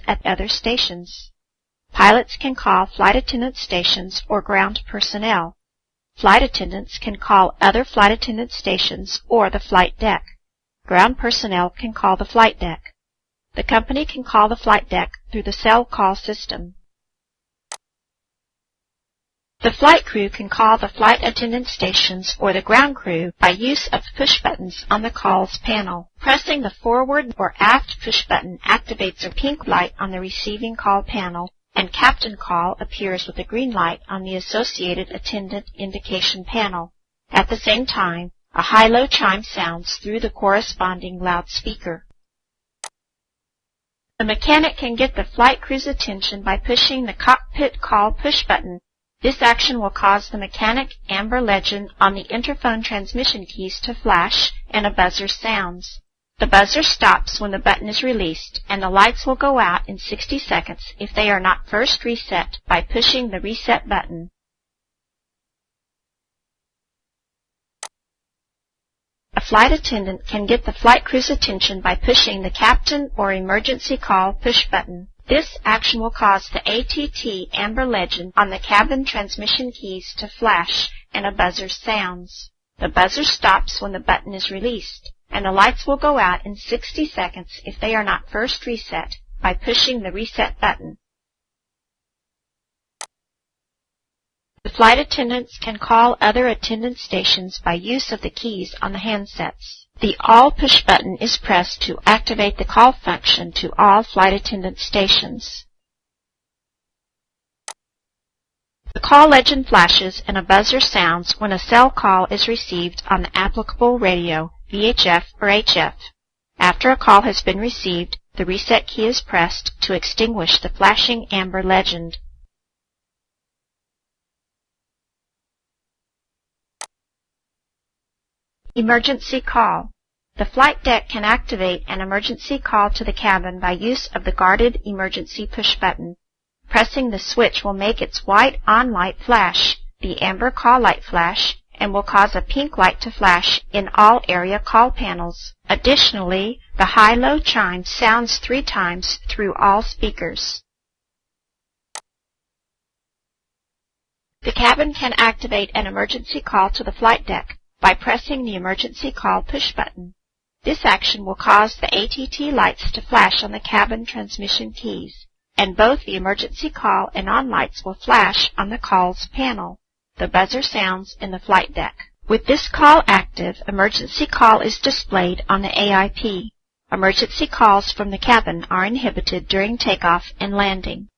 at other stations. Pilots can call flight attendant stations or ground personnel. Flight attendants can call other flight attendant stations or the flight deck. Ground personnel can call the flight deck. The company can call the flight deck through the cell call system. The flight crew can call the flight attendant stations or the ground crew by use of push buttons on the calls panel. Pressing the forward or aft push button activates a pink light on the receiving call panel, and Captain Call appears with a green light on the associated attendant indication panel. At the same time, a high-low chime sounds through the corresponding loudspeaker. The mechanic can get the flight crew's attention by pushing the cockpit call push button. This action will cause the mechanic amber legend on the interphone transmission keys to flash, and a buzzer sounds. The buzzer stops when the button is released, and the lights will go out in 60 seconds if they are not first reset by pushing the reset button. A flight attendant can get the flight crew's attention by pushing the captain or emergency call push button. This action will cause the ATT amber legend on the cabin transmission keys to flash, and a buzzer sounds. The buzzer stops when the button is released, and the lights will go out in 60 seconds if they are not first reset by pushing the reset button. The flight attendants can call other attendant stations by use of the keys on the handsets. The All push button is pressed to activate the call function to all flight attendant stations. The call legend flashes and a buzzer sounds when a cell call is received on the applicable radio, VHF or HF. After a call has been received, the reset key is pressed to extinguish the flashing amber legend. Emergency call. The flight deck can activate an emergency call to the cabin by use of the guarded emergency push button. Pressing the switch will make its white on light flash, the amber call light flash, and will cause a pink light to flash in all area call panels. Additionally, the high-low chime sounds 3 times through all speakers. The cabin can activate an emergency call to the flight deck by pressing the emergency call push button. This action will cause the ATT lights to flash on the cabin transmission keys, and both the emergency call and on lights will flash on the calls panel. The buzzer sounds in the flight deck. With this call active, emergency call is displayed on the AIP. Emergency calls from the cabin are inhibited during takeoff and landing.